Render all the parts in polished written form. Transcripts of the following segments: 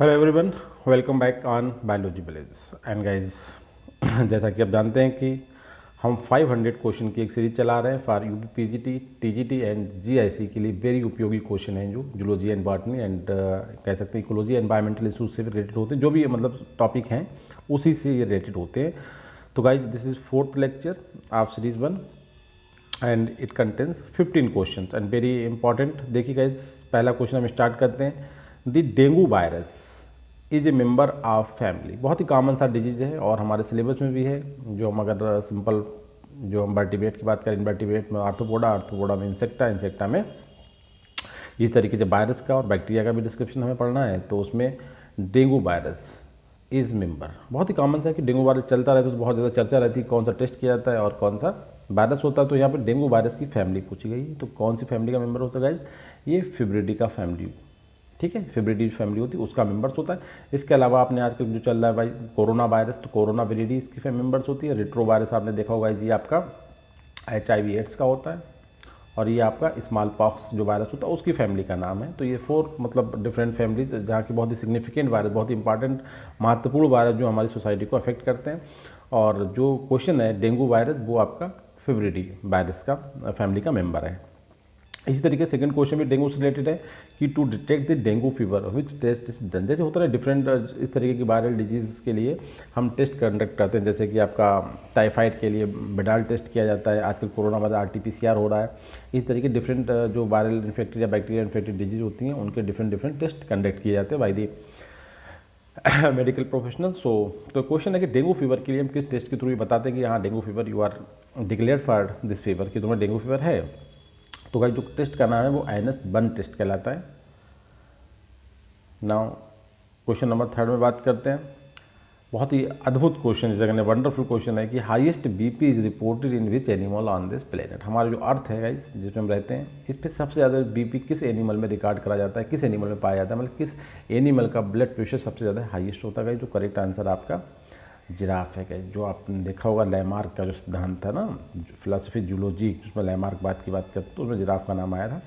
Hello everyone, welcome back on biology village. And guys, जैसा कि आप जानते हैं कि हम 500 क्वेश्चन की एक सीरीज चला रहे हैं for UP PGT, TGT and GIC के लिए वेरी उपयोगी क्वेश्चन हैं जो जूलॉजी एंड बॉटनी एंड कह सकते हैं इकोलॉजी एनवायरमेंटल इशूज से रिलेटेड होते हैं। जो भी मतलब टॉपिक हैं उसी से ये रिलेटेड होते हैं। तो guys, this is 4th lecture of series 1 and it contains 15 question and very important. देखिए गाइज, पहला क्वेश्चन हम स्टार्ट करते हैं। The dengue virus is a member of family. बहुत ही कॉमन सा डिजीज है और हमारे सिलेबस में भी है। जो हम अगर सिंपल जो हम वर्टिब्रेट की बात करें, इनवर्टिब्रेट में आर्थ्रोपोडा, आर्थ्रोपोडा में इंसेक्टा, इंसेक्टा में इस तरीके से वायरस का और बैक्टीरिया का भी डिस्क्रिप्शन हमें पढ़ना है। तो उसमें डेंगू वायरस इज मेंबर बहुत ही कॉमन सा है कि डेंगू वायरस चलता रहता है तो बहुत ज़्यादा चर्चा रहती है कौन सा टेस्ट किया जाता है और कौन सा वायरस होता है। तो यहाँ पर डेंगू वायरस की फैमिली पूछी गई है। तो कौन सी फैमिली का मेंबर होता है गाइज? ये फिब्रिडी का फैमिली, ठीक है, फिब्रिडी फैमिली होती है उसका मेंबर्स होता है। इसके अलावा आपने आजकल जो चल रहा है भाई कोरोना वायरस, तो कोरोना विरिडी इसकी मेंबर्स होती है। रेट्रो वायरस आपने देखा होगा, ये आपका HIV एड्स का होता है और ये आपका स्मॉल पॉक्स जो वायरस होता है उसकी फैमिली का नाम है। तो ये 4 मतलब डिफरेंट फैमिलीज जहाँ की बहुत ही सिग्निफिकेंट वायरस, बहुत ही इंपॉर्टेंट महत्वपूर्ण वायरस जो हमारी सोसाइटी को अफेक्ट करते हैं। और जो क्वेश्चन है डेंगू वायरस, वो आपका फिब्रिडी वायरस का फैमिली का मेंबर है। इसी तरीके से सेकंड क्वेश्चन भी डेंगू से रिलेटेड है कि to detect the dengue fever which test is done. जैसे होता है डिफरेंट इस तरीके की वायरल डिजीज़ के लिए हम टेस्ट कंडक्ट करते हैं। जैसे कि आपका टाइफाइड के लिए बिडाल टेस्ट किया जाता है, आजकल कोरोना में RT-PCR हो रहा है। इस तरीके डिफरेंट जो वायरल इन्फेक्टेड या बैक्टीरिया इन्फेक्टेड डिजीज होती हैं उनके डिफरेंट टेस्ट कंडक्ट किए जाते हैं बाय दी मेडिकल प्रोफेशनल। तो क्वेश्चन है कि डेंगू फीवर के लिए हम किस टेस्ट के थ्रू बताते हैं कि हाँ dengue fever you are declared for this fever, कि तुम्हें डेंगू फीवर है। तो भाई जो टेस्ट का नाम है वो ANS-1 टेस्ट कहलाता है। नाउ क्वेश्चन नंबर 3 में बात करते हैं। बहुत ही अद्भुत क्वेश्चन, जगह वंडरफुल क्वेश्चन है कि highest BP is reported in which animal on this planet. हमारा जो अर्थ है गाइस जिसमें हम रहते हैं, इस पर सबसे ज़्यादा BP किस एनिमल में रिकॉर्ड करा जाता है, किस एनिमल में पाया जाता है, मतलब किस एनिमल का ब्लड प्रेशर सबसे ज़्यादा हाईएस्ट होता है। जो करेक्ट आंसर आपका जिराफ है गाइस। जो आपने देखा होगा लैमार्क का जो सिद्धांत था ना, फिलोसफी जूलॉजी जिसमें लैमार्क बात की बात करते तो उसमें जिराफ का नाम आया था।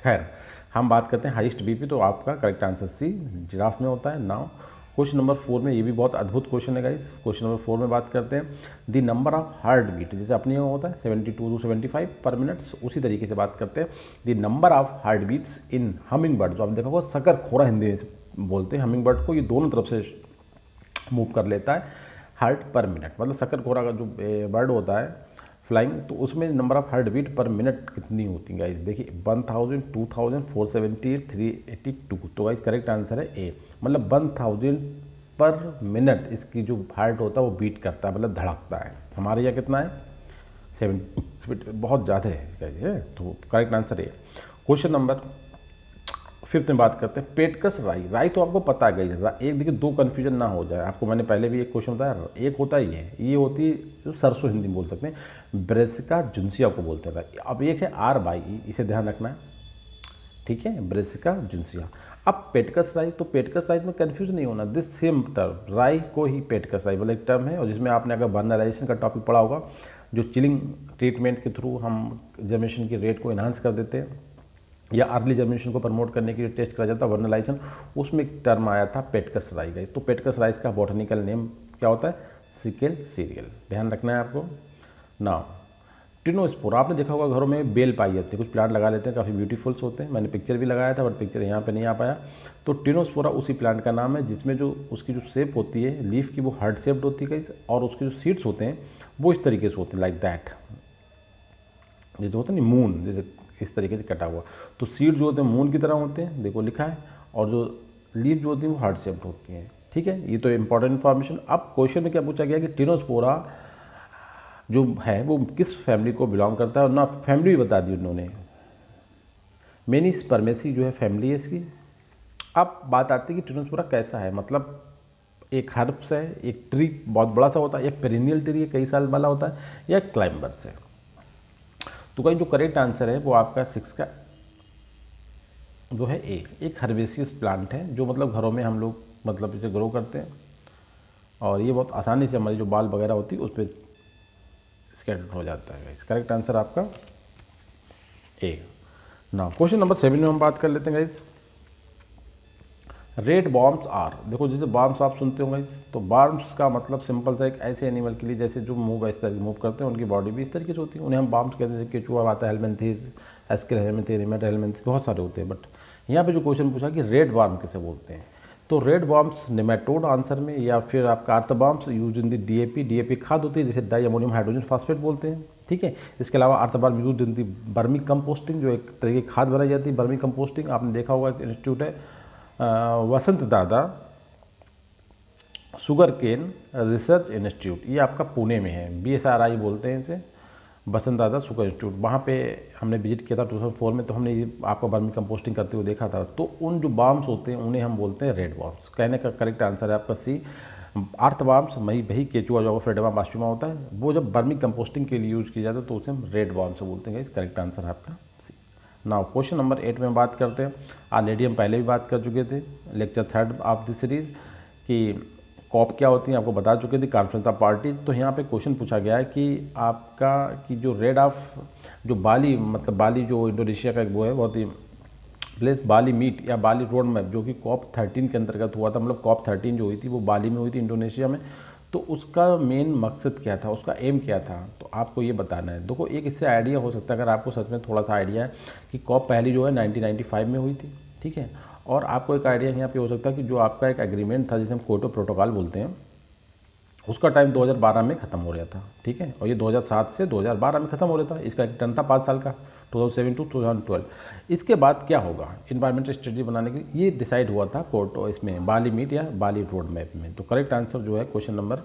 खैर, हम बात करते हैं हाईएस्ट BP, तो आपका करेक्ट आंसर C जिराफ में होता है। नाउ क्वेश्चन नंबर 4 में, ये भी बहुत अद्भुत क्वेश्चन है गाइस। क्वेश्चन नंबर 4 में बात करते हैं the number of heartbeat, जैसे अपने होता है 72 to 75 पर मिनट, उसी तरीके से बात करते हैं the number of heartbeats in hummingbird. जो आप देखा होगा शकर खोरा हिंदी में बोलते हैं हमिंग बर्ड को, ये दोनों तरफ से मूव कर लेता है हार्ट पर मिनट। मतलब शक्कर घोड़ा का जो बर्ड होता है फ्लाइंग, तो उसमें number of heartbeat per minute कितनी होती है गाइस? देखिए 1000, 2000, 478, 382। तो गाइस करेक्ट आंसर है A, मतलब 1000 पर मिनट इसकी जो हार्ट होता है वो बीट करता है, मतलब धड़कता है। हमारे यहाँ कितना है? 70, बहुत ज़्यादा है गाइस है। तो करेक्ट आंसर है। क्वेश्चन नंबर 5 में बात करते हैं पेटकस राई। राई तो आपको पता है गाइस, एक देखिए दो कन्फ्यूजन ना हो जाए, आपको मैंने पहले भी एक क्वेश्चन बताया। एक होता है ये होती है जो सरसों हिंदी में बोल सकते हैं, ब्रेसिका जुन्सिया को बोलते हैं। अब एक है RYE, इसे ध्यान रखना है, ठीक है, ब्रेसिका जुन्सिया। अब पेटकस राई, तो पेटकस राई में कन्फ्यूज नहीं होना, दिस सेम टर्म राई को ही पेटकस राई वाला एक टर्म है। और जिसमें आपने अगर बर्नलाइजेशन का टॉपिक पढ़ा होगा, जो चिलिंग ट्रीटमेंट के थ्रू हम जर्मिनेशन की रेट को इन्हांस कर देते हैं या अर्ली जर्मिनेशन को प्रमोट करने के लिए टेस्ट करा जाता है वर्नलाइजेशन, उसमें एक टर्म आया था पेटकस राई गाइस। तो पेटकस राइस का बॉटनिकल नेम क्या होता है? सिकेल सीरियल, ध्यान रखना है आपको। नाउ टिनोस्पोरा, आपने देखा होगा घरों में बेल पाई जाती है, कुछ प्लांट लगा लेते हैं, काफ़ी ब्यूटीफुल्स होते हैं। मैंने पिक्चर भी लगाया था बट पिक्चर यहाँ पे नहीं आ पाया। तो टिनोस्पोरा उसी प्लांट का नाम है जिसमें जो उसकी जो शेप होती है लीफ की, वो हार्ट शेप्ड होती है गाइस, और उसके जो सीड्स होते हैं वो इस तरीके से होते हैं, लाइक दैट, जैसे होता है नहीं मून, जैसे इस तरीके से कटा हुआ। तो सीड जो होते हैं मून की तरह होते हैं, देखो लिखा है, और जो लीफ जो होती है वो हार्ट शेप्ड होती हैं, ठीक है। ये तो इंपॉर्टेंट इन्फॉर्मेशन। अब क्वेश्चन में क्या पूछा गया कि टिनोस्पोरा जो है वो किस फैमिली को बिलोंग करता है, और ना फैमिली भी बता दी उन्होंने, मेनिस्पर्मेसी जो है फैमिली है इसकी। अब बात आती है कि टिनोस्पोरा कैसा है, मतलब एक हर्ब्स है, एक ट्री बहुत बड़ा सा होता है, एक पेरिनियल ट्री है कई साल वाला होता है, या क्लाइंबर्स है। तो भाई जो करेक्ट आंसर है वो आपका 6 का जो है A, एक हर्बेसियस प्लांट है जो मतलब घरों में हम लोग मतलब इसे ग्रो करते हैं, और ये बहुत आसानी से हमारी जो बाल वगैरह होती है उस पर स्कैटर हो जाता है। करेक्ट आंसर आपका A। ना क्वेश्चन नंबर 7 में हम बात कर लेते हैं गाइस। रेड बॉम्ब्स आर, देखो जैसे बॉम्ब्स आप सुनते होंगे, तो बॉम्ब्स का मतलब सिंपल सा एक ऐसे एनिमल के लिए जैसे जो मूव इस तरह मूव करते हैं, उनकी बॉडी भी इस तरीके से होती है, उन्हें हम बॉम्ब्स कहते हैं। जैसे केचुआ आता है हेलमिंथेस, एस्कर हेलमिंथेस, हेलमिंथेस, बहुत सारे होते हैं। बट यहाँ पे जो क्वेश्चन पूछा कि रेड बॉम्ब किसे बोलते हैं, तो रेड बॉम्ब्स नेमेटोड आंसर में, या फिर आपका अर्थ bombs use in the DAP खाद होती है जिसे डाई अमोनियम हाइड्रोजन फॉस्फेट बोलते हैं, ठीक है। इसके अलावा अर्थ बॉम्ब यूज इन द बर्मी कंपोस्टिंग, जो एक तरह की खाद बनाई जाती है बर्मी कंपोस्टिंग, आपने देखा होगा एक इंस्टीट्यूट है वसंत दादा शुगर केन रिसर्च इंस्टीट्यूट, ये आपका पुणे में है, BSRI बोलते हैं इसे, वसंत दादा शुगर इंस्टीट्यूट। वहाँ पे हमने विजिट किया था 2004 में, तो हमने ये आपको बर्मी कंपोस्टिंग करते हुए देखा था। तो उन जो बॉम्ब्स होते हैं उन्हें हम बोलते हैं रेड बॉम्ब्स। कहने का करेक्ट आंसर है आपका सी, अर्थ बॉम्ब्स। वही केचुआ जो फ्रेडेमा मास्टूमा होता है, वो जब बर्मी कंपोस्टिंग के लिए यूज़ किया जाता है तो उसे हम रेड बॉम्ब से बोलते हैं। इस करेक्ट आंसर है आपका सी। नाउ क्वेश्चन नंबर 8 में बात करते हैं। ऑलरेडी हम पहले भी बात कर चुके थे, लेक्चर 3 ऑफ द सीरीज़, कि कॉप क्या होती है आपको बता चुके थे, कॉन्फ्रेंस ऑफ पार्टीज। तो यहाँ पे क्वेश्चन पूछा गया है कि आपका कि जो रेड ऑफ जो बाली, मतलब बाली जो इंडोनेशिया का एक वो है बहुत ही प्लेस, बाली मीट या बाली रोड मैप, जो कि COP 13 के अंतर्गत हुआ था, मतलब COP 13 जो हुई थी वो बाली में हुई थी इंडोनेशिया में। तो उसका मेन मकसद क्या था, उसका एम क्या था, तो आपको ये बताना है। देखो एक इससे आइडिया हो सकता है, अगर आपको सच में थोड़ा सा आइडिया है कि COP पहली जो है 1995 में हुई थी, ठीक है। और आपको एक आइडिया यहाँ पे हो सकता है कि जो आपका एक एग्रीमेंट था जिसे हम क्योटो प्रोटोकॉल बोलते हैं, उसका टाइम 2012 में ख़त्म हो रहा था, ठीक है। और ये 2007 से 2012 में ख़त्म हो रहा था। इसका एक टर्म था 5 साल का, 2007 टू 2012। इसके बाद क्या होगा, इन्वायरमेंटल स्ट्रेटजी बनाने के लिए ये डिसाइड हुआ था कोर्टो इसमें बाली मीट या बाली रोड मैप में। तो करेक्ट आंसर जो है क्वेश्चन नंबर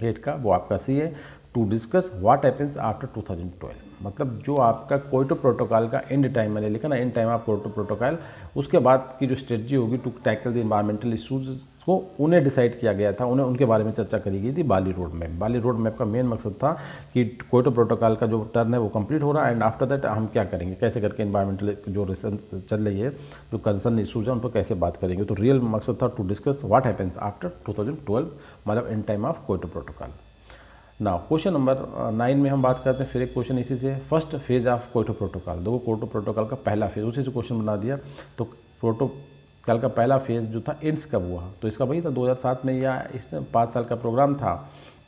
8 का वो आपका सी है, to discuss what happens after 2012। मतलब जो आपका क्योटो प्रोटोकॉल का एंड टाइम मैंने लिखा ना, end time of Kyoto protocol, उसके बाद की जो स्ट्रेटजी होगी to tackle the environmental issues को उन्हें डिसाइड किया गया था, उन्हें उनके बारे में चर्चा करी गई थी बाली रोड मैप। बाली रोड मैप का मेन मकसद था कि क्योटो प्रोटोकॉल का जो टर्न है वो कंप्लीट हो रहा है, एंड आफ्टर दैट हम क्या करेंगे, कैसे करके इन्वायरमेंटल जो रिसर्च चल रही है, जो कंसर्न इशूज़ हैं उन पर कैसे बात करेंगे। तो रियल मकसद था to discuss what happens after 2012, मतलब in time of Kyoto protocol. Now question number 9 में हम बात करते हैं, फिर एक क्वेश्चन इसी से, first phase of Kyoto protocol. देखो क्योटो प्रोटोकॉल का पहला फेज, उसी से क्वेश्चन बना दिया। तो प्रोटोकॉल का पहला फेज जो था एंड्स कब हुआ, तो इसका वही था 2007 में, या इसमें 5 साल का प्रोग्राम था,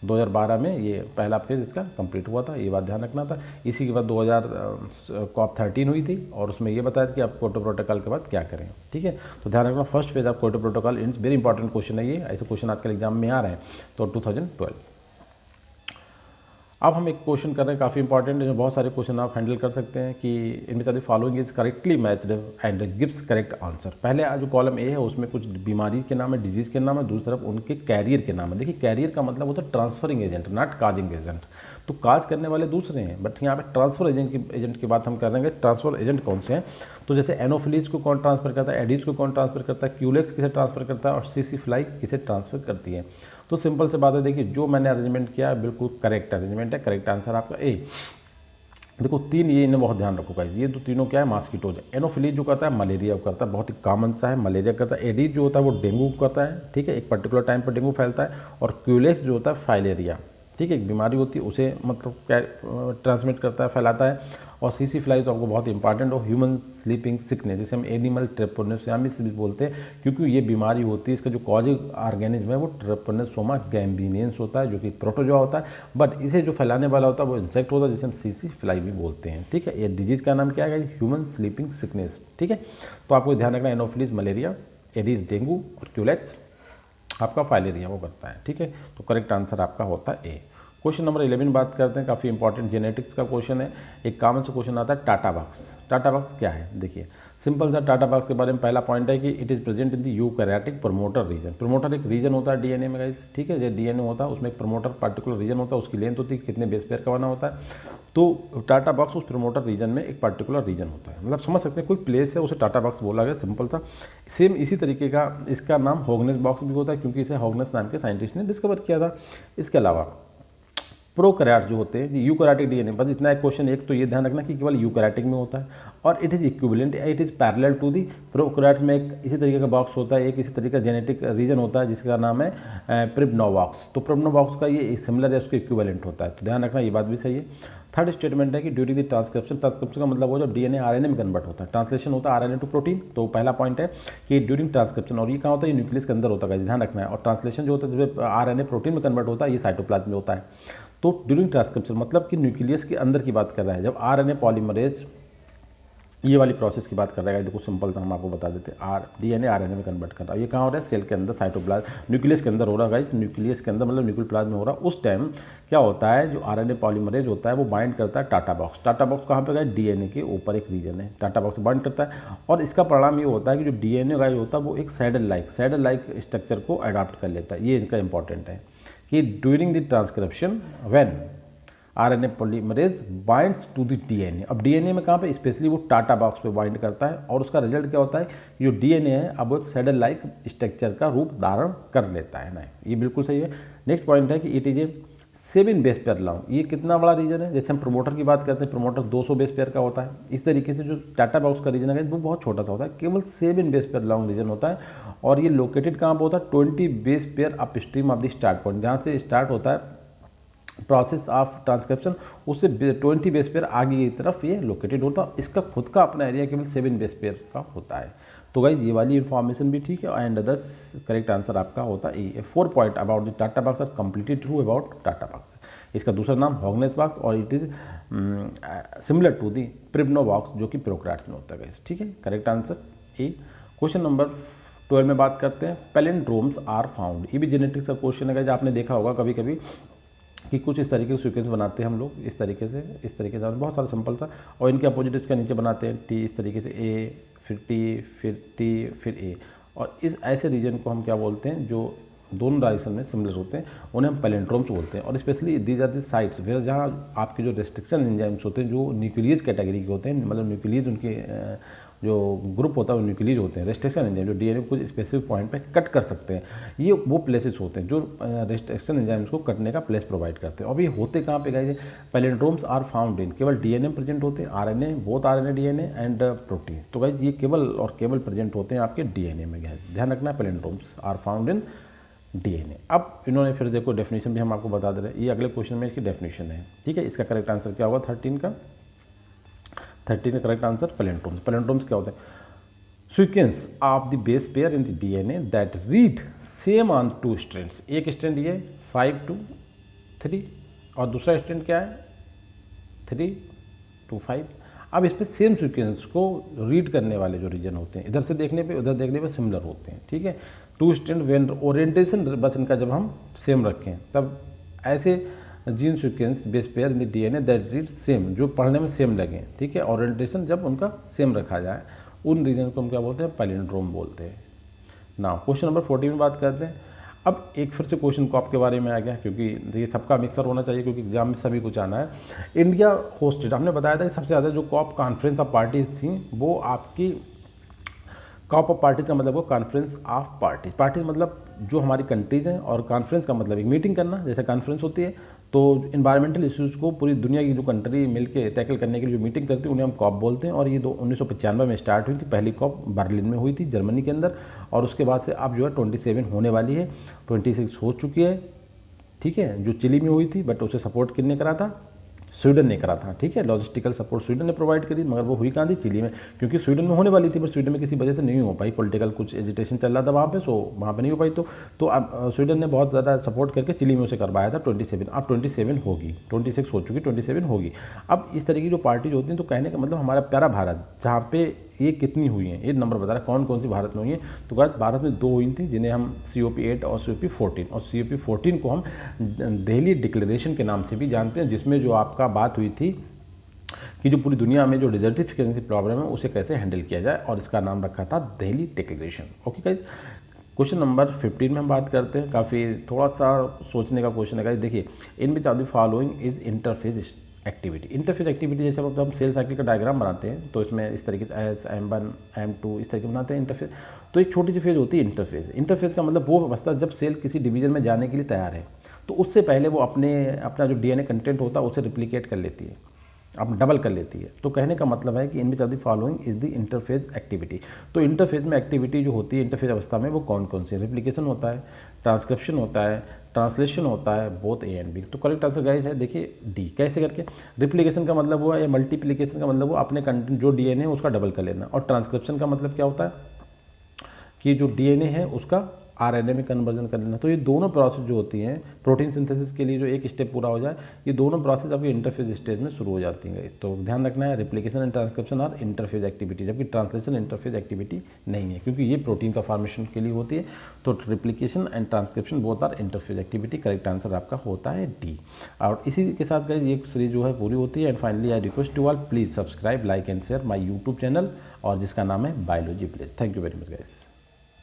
2012 में ये पहला फेज इसका कंप्लीट हुआ था, ये बात ध्यान रखना था। इसी के बाद 2000 COP 13 हुई थी, और उसमें ये बताया था कि आप क्योटो प्रोटोकॉल के बाद क्या करें, ठीक है। तो ध्यान रखना, first phase of Kyoto protocol ends, very important question है ये, ऐसे क्वेश्चन आजकल एग्जाम में आ रहे हैं। तो 2012। अब हम एक क्वेश्चन कर रहे हैं काफ़ी इंपॉर्टेंट है, जो बहुत सारे क्वेश्चन आप हैंडल कर सकते हैं कि इनमें से following is correctly matched and gives correct answer. पहले जो कॉलम ए है उसमें कुछ बीमारी के नाम है, डिजीज़ के नाम है, दूसरी तरफ उनके कैरियर के नाम है। देखिए कैरियर का मतलब होता है transferring agent, not causing agent. तो काज करने वाले दूसरे हैं, बट यहाँ पे ट्रांसफर एजेंट की बात हम कर रहे हैं। ट्रांसफर एजेंट कौन से हैं, तो जैसे एनोफिलीज को कौन ट्रांसफर करता है, एडीज को कौन ट्रांसफर करता है, क्यूलेक्स किसे ट्रांसफर करता है, और सीसी फ्लाई किसे ट्रांसफर करती है। तो सिंपल से बात है, देखिए जो मैंने अरेंजमेंट किया है बिल्कुल करेक्ट अरेंजमेंट है, करेक्ट आंसर आपका ए। देखो 3 ये इन्हें बहुत ध्यान रखो गाइस, ये तीनों क्या है, मॉस्किटोज। एनोफिलीज जो करता है मलेरिया करता है, बहुत ही कॉमन सा है, मलेरिया करता है। एडीज जो होता है वो डेंगू करता है, ठीक है, एक पर्टिकुलर टाइम पर डेंगू फैलता है। और क्यूलेक्स जो होता है फाइलेरिया, ठीक है, एक बीमारी होती है उसे मतलब ट्रांसमिट करता है, फैलाता है। और सीसी फ्लाई तो आपको बहुत इंपॉर्टेंट हो, ह्यूमन स्लीपिंग सिकनेस, जिसे हम एनिमल ट्रेपोनेसोमिस भी बोलते हैं, क्योंकि ये बीमारी होती है, इसका जो कॉजिंग ऑर्गेनिज्म है वो ट्रेपोनेसोमा गैम्बिनियंस होता है, जो कि प्रोटोजोआ होता है। बट इसे जो फैलाने वाला होता है वो इंसेक्ट होता है, जिसे हम सीसी फ्लाई भी बोलते हैं, ठीक है। ये डिजीज़ का नाम क्या है, ह्यूमन स्लीपिंग सिकनेस, ठीक है। तो आपको ध्यान रखना, एनोफिलीज मलेरिया, एडीज डेंगू, और क्यूलेक्स आपका फाइलेरिया वो करता है, ठीक है। तो करेक्ट आंसर आपका होता है ए। क्वेश्चन नंबर 11 बात करते हैं, काफ़ी इंपॉर्टेंट जेनेटिक्स का क्वेश्चन है। एक कॉमन से क्वेश्चन आता है, टाटा बॉक्स। टाटा बॉक्स क्या है, देखिए सिंपल सा टाटा बॉक्स के बारे में पहला पॉइंट है कि it is present in the eukaryotic promoter region. Promoter एक रीजन होता है डीएनए में गाइस, ठीक है, जो डीएनए होता है उसमें एक प्रमोटर पर्टिकुलर रीजन होता है, उसकी लेंथ होती है कितने बेस पेयर का बना होता है। तो टाटा बॉक्स उस प्रमोटर रीजन में एक पर्टिकुलर रीजन होता है, मतलब समझ सकते हैं कोई प्लेस है उसे टाटा बॉक्स बोला गया, सिंपल सा। सेम इसी तरीके का इसका नाम हॉगनेस बॉक्स भी होता है, क्योंकि इसे हॉगनेस नाम के साइंटिस्ट ने डिस्कवर किया था। इसके अलावा प्रोकैरियोट जो होते हैं यूकैरियोटिक डीएनए, बस इतना एक क्वेश्चन, एक तो ये ध्यान रखना कि केवल यूकैरियोटिक में होता है और it is equivalent, it is parallel to the prokaryotes में एक इसी तरीके का बॉक्स होता है, एक इसी तरीके का जेनेटिक रीजन होता है जिसका नाम है प्रिब्नोवॉक्स। तो प्रिब्नोवॉक्स का ये सिमिलर है, उसको इक्विवेलेंट होता है, तो ध्यान रखना ये बात भी सही है। थर्ड स्टेटमेंट है कि ड्यूरिंग द ट्रांसक्रिप्शन, ट्रांसक्रिप्शन का मतलब वो जब डीएनए आरएनए में कन्वर्ट होता है, ट्रांसलेशन होता है आरएनए टू प्रोटीन। तो पहला पॉइंट है कि ड्यूरिंग ट्रांसक्रिप्शन, और ये कहाँ होता है, ये न्यूक्लियस के अंदर होता है, ध्यान रखना है। और ट्रांसलेशन जो होता है जब आरएनए प्रोटीन में कन्वर्ट होता है, ये साइटोप्लाज्म में होता है। तो ड्यूरिंग ट्रांसक्रिप्शन मतलब कि न्यूक्लियस के अंदर की बात कर रहा है, जब आरएनए पॉलीमरेज ये वाली प्रोसेस की बात कर रहा है, देखो सिंपल था, हम आपको बता देते हैं। डीएनए आरएनए में कन्वर्ट कर रहा है, ये कहाँ हो रहा है, सेल के अंदर, साइटोप्लाज्म, न्यूक्लियस के अंदर हो रहा है गाइस, न्यूक्लियस के अंदर मतलब न्यूक्लियर प्लाज्म में हो रहा है। उस टाइम क्या होता है, जो आरएनए पॉलीमरेज होता है वो बाइंड करता है टाटा बॉक्स। टाटा बॉक्स कहाँ पे गए, डीएनए के ऊपर एक रीजन है, टाटा बॉक्स बाइंड करता है, और इसका परिणाम ये होता है कि जो डीएनए गाइस होता है वो एक सैडल लाइक स्ट्रक्चर को अडॉप्ट कर लेता है। ये इनका इंपॉर्टेंट है कि during the transcription when RNA polymerase binds to the DNA. अब डीएनए में कहाँ पे, स्पेशली वो टाटा बॉक्स पे बाइंड करता है, और उसका रिजल्ट क्या होता है, जो डीएनए है अब वो एक सैडल लाइक स्ट्रक्चर का रूप धारण कर लेता है ना, ये बिल्कुल सही है। नेक्स्ट पॉइंट है कि it is a 7 base pair long. ये कितना बड़ा रीजन है, जैसे हम प्रोमोटर की बात करते हैं, प्रोमोटर 200 बेस पेयर का होता है, इस तरीके से जो टाटा बॉक्स का रीजन है वो बहुत छोटा सा होता है, केवल 7 बेस पेयर लॉन्ग रीजन होता है, और ये लोकेटेड कहाँ पर होता है, 20 base pair up stream of the start point, जहाँ से स्टार्ट होता है प्रोसेस ऑफ ट्रांसक्रिप्शन, उससे 20 बेस पेयर आगे की तरफ ये लोकेटेड होता है। इसका खुद का अपना एरिया केवल 7 बेस पेयर का होता है। तो गाइज ये वाली इन्फॉर्मेशन भी ठीक है, एंड दस करेक्ट आंसर आपका होता है A. 4 point about the TATA box are completely true about TATA box. इसका दूसरा नाम हॉगनेस बॉक्स, और it is similar to the Pribnow box जो कि प्रोकैरियोट्स में होता है गाइज, ठीक है, correct answer A. Question number 12 में बात करते हैं, पैलिंड्रोम्स आर फाउंड। ये भी जेनेटिक्स का क्वेश्चन है गाइज, आपने देखा होगा कभी कभी कि कुछ इस तरीके के सीक्वेंस बनाते हैं हम लोग, इस तरीके से बहुत सारा सिंपल सा, और इनके अपोजिट इसका नीचे बनाते हैं टी, इस तरीके से ए, फिर टी, फिर ए, और इस ऐसे रीजन को हम क्या बोलते हैं, जो दोनों डायरेक्शन में सिमिलर होते हैं, उन्हें हम पैलिंड्रोम्स बोलते हैं। और specially these are the sites फिर जहाँ आपके जो रेस्ट्रिक्शन एंजाइम्स होते हैं, जो न्यूक्लियस कैटेगरी के होते हैं, मतलब न्यूक्लियस उनके जो ग्रुप होता है वो न्यूक्लियस होते हैं, रेस्ट्रिक्शन एंजाइम जो डीएनए को कुछ स्पेसिफिक पॉइंट पे कट कर सकते हैं, ये वो प्लेसेस होते हैं जो रेस्ट्रिक्शन एंजाइम्स को कटने का प्लेस प्रोवाइड करते हैं। और ये होते कहाँ पे गाइस, पैलिंड्रोम्स आर फाउंड इन, केवल डीएनए प्रेजेंट होते हैं, RNA, both RNA DNA and protein. तो गाइस ये केवल और केवल प्रेजेंट होते हैं आपके डीएनए में, ध्यान रखना है, पैलिंड्रोम्स आर फाउंड इन डीएनए। अब इन्होंने फिर देखो डेफिनेशन भी हम आपको बता दे रहे हैं, ये अगले क्वेश्चन में इसकी डेफिनेशन है, ठीक है। इसका करेक्ट आंसर क्या होगा 13 का करेक्ट आंसर पैलिंड्रोम्स। पैलिंड्रोम्स क्या होते हैं, sequence of the base pair in the DNA that read same on 2 strands. एक स्ट्रैंड ये 5 to 3 और दूसरा स्ट्रैंड क्या है 3 to 5। अब इस पर सेम सीक्वेंस को रीड करने वाले जो रीजन होते हैं, इधर से देखने पे उधर देखने पे सिमिलर होते हैं, ठीक है। 2 स्ट्रैंड वेन ओरिएंटेशन बस इनका जब हम सेम रखें, तब ऐसे gene sequence base pair in the DNA that read same, जो पढ़ने में सेम लगें, ठीक है, ओरिएंटेशन जब उनका सेम रखा जाए, उन रीजन को हम क्या बोलते हैं, पैलिंड्रोम बोलते हैं। नाउ क्वेश्चन नंबर 14 में बात करते हैं। अब एक फिर से क्वेश्चन कॉप के बारे में आ गया, क्योंकि देखिए सबका मिक्सर होना चाहिए, क्योंकि एग्जाम में सभी कुछ आना है। इंडिया होस्टेड, हमने बताया था कि सबसे ज़्यादा जो कॉप कॉन्फ्रेंस ऑफ पार्टीज थी, वो आपकी कॉप ऑफ पार्टीज का मतलब वो कॉन्फ्रेंस ऑफ पार्टीज मतलब जो हमारी कंट्रीज़ हैं, और कॉन्फ्रेंस का मतलब एक मीटिंग करना, जैसे कॉन्फ्रेंस होती है, तो इन्वायरमेंटल इश्यूज़ को पूरी दुनिया की जो कंट्री मिलके टैकल करने के लिए जो मीटिंग करती है उन्हें हम कॉप बोलते हैं। और ये 1995 में स्टार्ट हुई थी, पहली कॉप बर्लिन में हुई थी जर्मनी के अंदर, और उसके बाद से अब जो है 27 होने वाली है, 26 हो चुकी है, ठीक है। जो चिली में हुई थी, बट उसे सपोर्ट किसने करा था, स्वीडन ने करा था, ठीक है। लॉजिस्टिकल सपोर्ट स्वीडन ने प्रोवाइड करी, मगर वो हुई कहाँ थी, चिली में, क्योंकि स्वीडन में होने वाली थी, पर स्वीडन में किसी वजह से नहीं हो पाई, पॉलिटिकल कुछ एजिटेशन चल रहा था वहाँ पे, सो वहाँ पे नहीं हो पाई। तो अब स्वीडन ने बहुत ज़्यादा सपोर्ट करके चिली में उसे करवाया था 27। अब 27 होगी, 26 हो चुकी, 27 होगी। अब इस तरह की जो पार्टीज होती हैं, तो कहने का मतलब हमारा प्यारा भारत, जहाँ पे ये कितनी हुई हैं, ये नंबर बता रहा है कौन कौन सी भारत में हुई हैं। तो गाइस भारत में 2 हुई थी, जिन्हें हम COP8 और COP14, और COP14 को हम दिल्ली डिक्लेरेशन के नाम से भी जानते हैं, जिसमें जो आपका बात हुई थी कि जो पूरी दुनिया में जो डिजर्टिफिकेशन की प्रॉब्लम है उसे कैसे हैंडल किया जाए, और इसका नाम रखा था Delhi declaration. Okay guys, question number 15 में हम बात करते हैं, काफ़ी थोड़ा सा सोचने का क्वेश्चन है गाइस। देखिए, in which of the following is interphase activity. Interphase activity जैसे हम सेल साइकिल का डायग्राम बनाते हैं, तो इसमें इस तरीके से S, M1, M2 इस तरीके बनाते हैं इंटरफेज। तो एक छोटी सी फेज होती है इंटरफेज। इंटरफेज का मतलब वो अवस्था जब सेल किसी डिवीजन में जाने के लिए तैयार है। तो उससे पहले वो अपना जो डीएनए कंटेंट होता है उसे रिप्लिकेट कर लेती है, अब डबल कर लेती है। तो कहने का मतलब है कि in which of the following is the interphase activity. तो इंटरफेज में एक्टिविटी जो होती है इंटरफेज अवस्था में वो कौन कौन सी है? रिप्लिकेशन होता है, ट्रांसक्रिप्शन होता है, ट्रांसलेशन होता है, बोथ ए एंड बी। तो करेक्ट आंसर गाइस है देखिए डी। कैसे करके? रिप्लिकेशन का मतलब हुआ या मल्टीप्लिकेशन का मतलब हुआ अपने कंटेंट जो डीएनए है उसका डबल कर लेना, और ट्रांसक्रिप्शन का मतलब क्या होता है कि जो डीएनए है उसका आरएनए में कन्वर्जन कर लेना। तो ये दोनों प्रोसेस जो होती हैं प्रोटीन सिंथेसिस के लिए जो एक स्टेप पूरा हो जाए, ये दोनों प्रोसेस आपकी इंटरफेज स्टेज में शुरू हो जाती हैं। तो ध्यान रखना है, रिप्लिकेशन एंड ट्रांसक्रिप्शन और इंटरफेज एक्टिविटी, जबकि ट्रांसलेशन इंटरफेज एक्टिविटी नहीं है, क्योंकि ये प्रोटीन का फॉर्मेशन के लिए होती है। तो replication and transcription both are interphase activity. Correct answer आपका होता है डी। और इसी के साथ गाइस ये सीरीज जो है पूरी होती है। And finally I request to all please subscribe, like and share my YouTube channel, और जिसका नाम है biology place. Thank you very much guys.